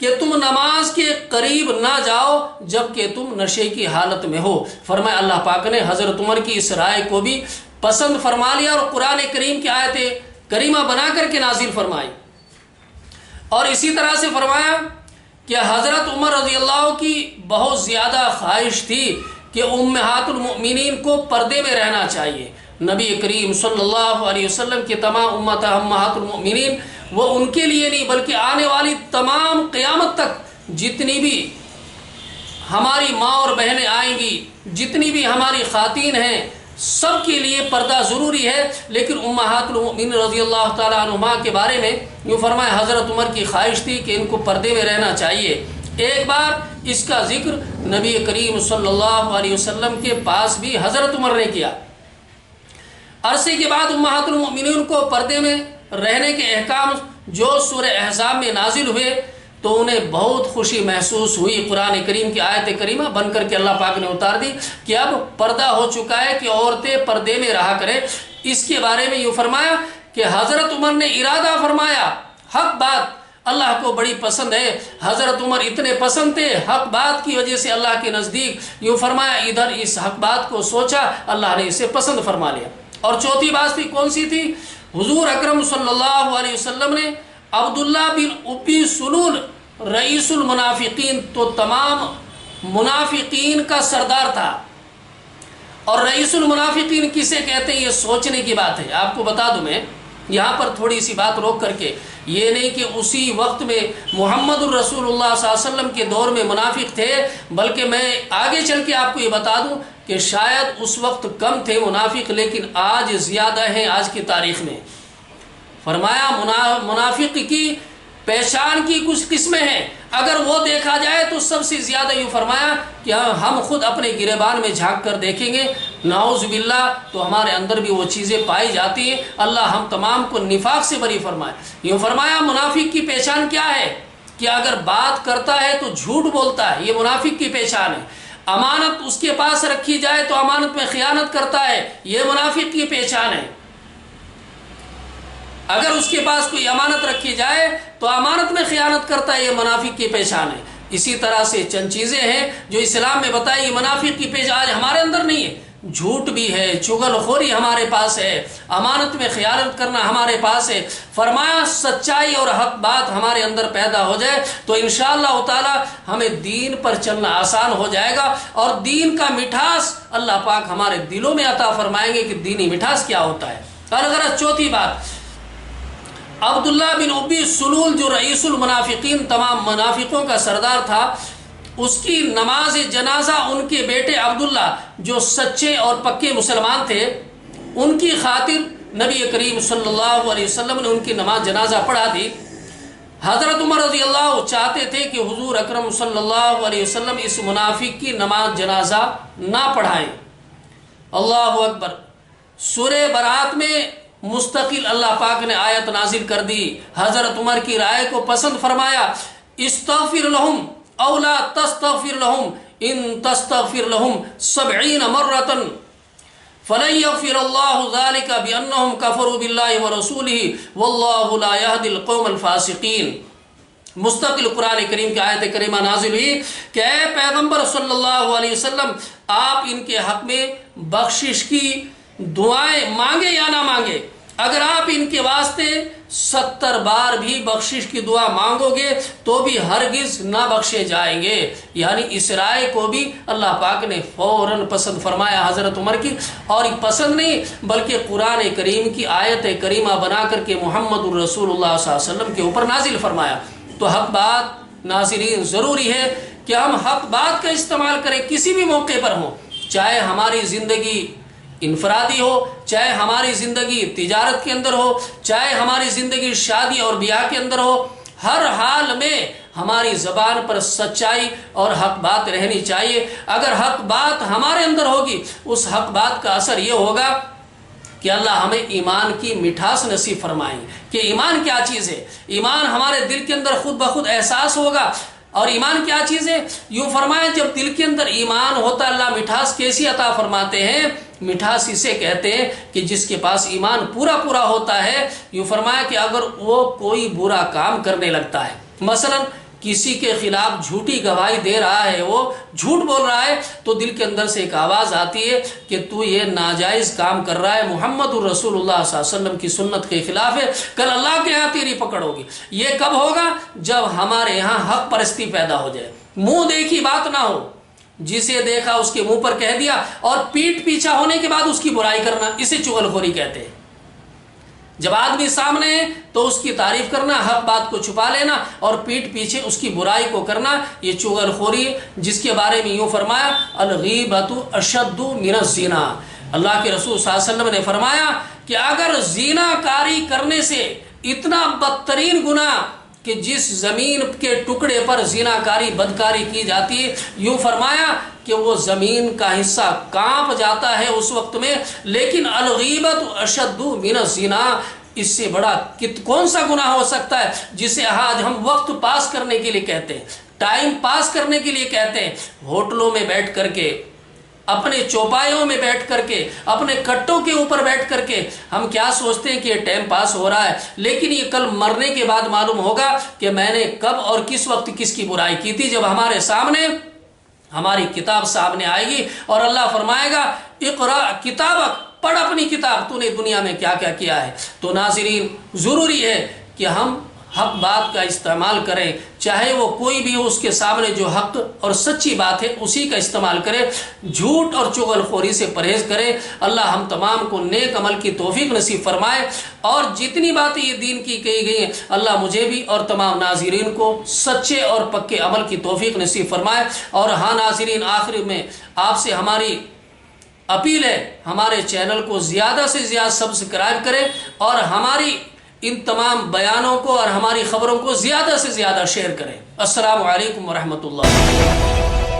کہ تم نماز کے قریب نہ جاؤ جبکہ تم نشے کی حالت میں ہو۔ فرمایا اللہ پاک نے حضرت عمر کی اس رائے کو بھی پسند فرما لیا اور قرآن کریم کی آیت کریمہ بنا کر کے نازل فرمائی۔ اور اسی طرح سے فرمایا کہ حضرت عمر رضی اللہ کی بہت زیادہ خواہش تھی کہ امہات المؤمنین کو پردے میں رہنا چاہیے۔ نبی کریم صلی اللہ علیہ وسلم کے تمام امہات المؤمنین وہ ان کے لیے نہیں بلکہ آنے والی تمام قیامت تک جتنی بھی ہماری ماں اور بہنیں آئیں گی، جتنی بھی ہماری خواتین ہیں، سب کے لیے پردہ ضروری ہے۔ لیکن امہات المؤمنین رضی اللہ تعالیٰ عنہما کے بارے میں یوں فرمایا حضرت عمر کی خواہش تھی کہ ان کو پردے میں رہنا چاہیے۔ ایک بار اس کا ذکر نبی کریم صلی اللہ علیہ وسلم کے پاس بھی حضرت عمر نے کیا۔ عرصے کے بعد امہات المؤمنین کو پردے میں رہنے کے احکام جو سورہ احزاب میں نازل ہوئے تو انہیں بہت خوشی محسوس ہوئی۔ قرآن کریم کی آیت کریمہ بن کر کے اللہ پاک نے اتار دی کہ اب پردہ ہو چکا ہے کہ عورتیں پردے میں رہا کریں۔ اس کے بارے میں یوں فرمایا کہ حضرت عمر نے ارادہ فرمایا، حق بات اللہ کو بڑی پسند ہے۔ حضرت عمر اتنے پسند تھے حق بات کی وجہ سے اللہ کے نزدیک، یوں فرمایا ادھر اس حق بات کو سوچا، اللہ نے اسے پسند فرما لیا۔ اور چوتھی بات تھی، کون سی تھی؟ حضور اکرم صلی اللہ علیہ وسلم نے عبداللہ بن ابی سلول رئیس المنافقین، تو تمام منافقین کا سردار تھا، اور رئیس المنافقین کسے کہتے ہیں یہ سوچنے کی بات ہے۔ آپ کو بتا دوں میں یہاں پر تھوڑی سی بات روک کر کے، یہ نہیں کہ اسی وقت میں محمد الرسول اللہ صلی اللہ علیہ وسلم کے دور میں منافق تھے، بلکہ میں آگے چل کے آپ کو یہ بتا دوں کہ شاید اس وقت کم تھے منافق، لیکن آج زیادہ ہیں آج کی تاریخ میں۔ فرمایا منافق کی پہچان کی کچھ قسمیں ہیں، اگر وہ دیکھا جائے تو سب سے زیادہ یوں فرمایا کہ ہم خود اپنے گریبان میں جھانک کر دیکھیں گے، نعوذ باللہ، تو ہمارے اندر بھی وہ چیزیں پائی جاتی ہیں۔ اللہ ہم تمام کو نفاق سے بری فرمائے۔ یوں فرمایا منافق کی پہچان کیا ہے کہ اگر بات کرتا ہے تو جھوٹ بولتا ہے، یہ منافق کی پہچان ہے۔ امانت اس کے پاس رکھی جائے تو امانت میں خیانت کرتا ہے، یہ منافق کی پہچان ہے۔ اگر اس کے پاس کوئی امانت رکھی جائے تو امانت میں خیانت کرتا ہے، یہ منافق کی پہچان ہے۔ اسی طرح سے چند چیزیں ہیں جو اسلام میں بتائی، یہ منافق کی پہچان آج ہمارے اندر نہیں ہے۔ جھوٹ بھی ہے، چغل خوری ہمارے پاس ہے، امانت میں خیانت کرنا ہمارے پاس ہے۔ فرمایا سچائی اور حق بات ہمارے اندر پیدا ہو جائے تو انشاءاللہ تعالی ہمیں دین پر چلنا آسان ہو جائے گا، اور دین کا مٹھاس اللہ پاک ہمارے دلوں میں عطا فرمائیں گے کہ دینی مٹھاس کیا ہوتا ہے۔ اور اگر چوتھی بات، عبداللہ بن ابی سلول جو رئیس المنافقین، تمام منافقوں کا سردار تھا، اس کی نماز جنازہ ان کے بیٹے عبداللہ جو سچے اور پکے مسلمان تھے، ان کی خاطر نبی کریم صلی اللہ علیہ وسلم نے ان کی نماز جنازہ پڑھا دی۔ حضرت عمر رضی اللہ چاہتے تھے کہ حضور اکرم صلی اللہ علیہ وسلم اس منافق کی نماز جنازہ نہ پڑھائیں۔ اللہ اکبر۔ سورہ برات میں مستقل اللہ پاک نے آیت نازل کر دی، حضرت عمر کی رائے کو پسند فرمایا، استغفر لہم او لا تستغفر لہم ان تستغفر لہم 70 مرۃ فلن یغفر اللہ ذلک بانہم کفروا باللہ ورسولہ واللہ لا یہدی القوم الفاسقین۔ مستقل قرآن کریم کی آیت کریمہ نازل ہوئی کہ اے پیغمبر صلی اللہ علیہ وسلم، آپ ان کے حق میں بخشش کی دعائیں مانگے یا نہ مانگے، اگر آپ ان کے واسطے 70 بار بھی بخشش کی دعا مانگو گے تو بھی ہرگز نہ بخشے جائیں گے۔ یعنی اس رائے کو بھی اللہ پاک نے فوراً پسند فرمایا حضرت عمر کی، اور پسند نہیں بلکہ قرآن کریم کی آیت کریمہ بنا کر کے محمد الرسول اللہ صلی اللہ علیہ وسلم کے اوپر نازل فرمایا۔ تو حق بات ناظرین ضروری ہے کہ ہم حق بات کا استعمال کریں، کسی بھی موقع پر ہوں، چاہے ہماری زندگی انفرادی ہو، چاہے ہماری زندگی تجارت کے اندر ہو، چاہے ہماری زندگی شادی اور بیاہ کے اندر ہو، ہر حال میں ہماری زبان پر سچائی اور حق بات رہنی چاہیے۔ اگر حق بات ہمارے اندر ہوگی، اس حق بات کا اثر یہ ہوگا کہ اللہ ہمیں ایمان کی مٹھاس نصیب فرمائیں کہ ایمان کیا چیز ہے۔ ایمان ہمارے دل کے اندر خود بخود احساس ہوگا۔ اور ایمان کیا چیز ہے؟ یوں فرمایا جب دل کے اندر ایمان ہوتا، اللہ مٹھاس کیسی عطا فرماتے ہیں؟ مٹھاس اسے کہتے ہیں کہ جس کے پاس ایمان پورا پورا ہوتا ہے۔ یوں فرمایا کہ اگر وہ کوئی برا کام کرنے لگتا ہے، مثلا کسی کے خلاف جھوٹی گواہی دے رہا ہے، وہ جھوٹ بول رہا ہے، تو دل کے اندر سے ایک آواز آتی ہے کہ تو یہ ناجائز کام کر رہا ہے، محمد الرسول اللہ صلی اللہ علیہ وسلم کی سنت کے خلاف ہے، کل اللہ کے ہاں تیری پکڑ ہوگی۔ یہ کب ہوگا؟ جب ہمارے یہاں حق پرستی پیدا ہو جائے، منہ دیکھی بات نہ ہو، جسے دیکھا اس کے منہ پر کہہ دیا، اور پیٹ پیچھا ہونے کے بعد اس کی برائی کرنا، اسے چغل خوری کہتے ہیں۔ جب آدمی سامنے ہے تو اس کی تعریف کرنا، حق بات کو چھپا لینا اور پیٹ پیچھے اس کی برائی کو کرنا، یہ چغل خوری ہے، جس کے بارے میں یوں فرمایا الغیبۃ اشد من الزنا۔ اللہ کے رسول صلی اللہ علیہ وسلم نے فرمایا کہ اگر زنا کاری کرنے سے اتنا بدترین گناہ کہ جس زمین کے ٹکڑے پر زنا کاری بدکاری کی جاتی ہے، یوں فرمایا کہ وہ زمین کا حصہ کانپ جاتا ہے اس وقت میں، لیکن الغیبۃ اشد من الزنا، اس سے بڑا کون سا گناہ ہو سکتا ہے جسے آج ہم وقت پاس کرنے کے لیے کہتے ہیں، ٹائم پاس کرنے کے لیے کہتے ہیں، ہوٹلوں میں بیٹھ کر کے، اپنے چوپایوں میں بیٹھ کر کے، اپنے کٹوں کے اوپر بیٹھ کر کے ہم کیا سوچتے ہیں کہ یہ ٹائم پاس ہو رہا ہے، لیکن یہ کل مرنے کے بعد معلوم ہوگا کہ میں نے کب اور کس وقت کس کی برائی کی تھی، جب ہمارے سامنے ہماری کتاب سامنے آئے گی اور اللہ فرمائے گا اقرا کتابک، پڑھ اپنی کتاب، تو نے دنیا میں کیا کیا کیا ہے۔ تو ناظرین، ضروری ہے کہ ہم حق بات کا استعمال کریں، چاہے وہ کوئی بھی ہو، اس کے سامنے جو حق اور سچی بات ہے اسی کا استعمال کرے، جھوٹ اور چغل خوری سے پرہیز کرے۔ اللہ ہم تمام کو نیک عمل کی توفیق نصیب فرمائے، اور جتنی باتیں یہ دین کی کہی گئی ہیں اللہ مجھے بھی اور تمام ناظرین کو سچے اور پکے عمل کی توفیق نصیب فرمائے۔ اور ہاں ناظرین، آخر میں آپ سے ہماری اپیل ہے، ہمارے چینل کو زیادہ سے زیادہ سبسکرائب کریں اور ہماری ان تمام بیانوں کو اور ہماری خبروں کو زیادہ سے زیادہ شیئر کریں۔ السلام علیکم ورحمۃ اللہ۔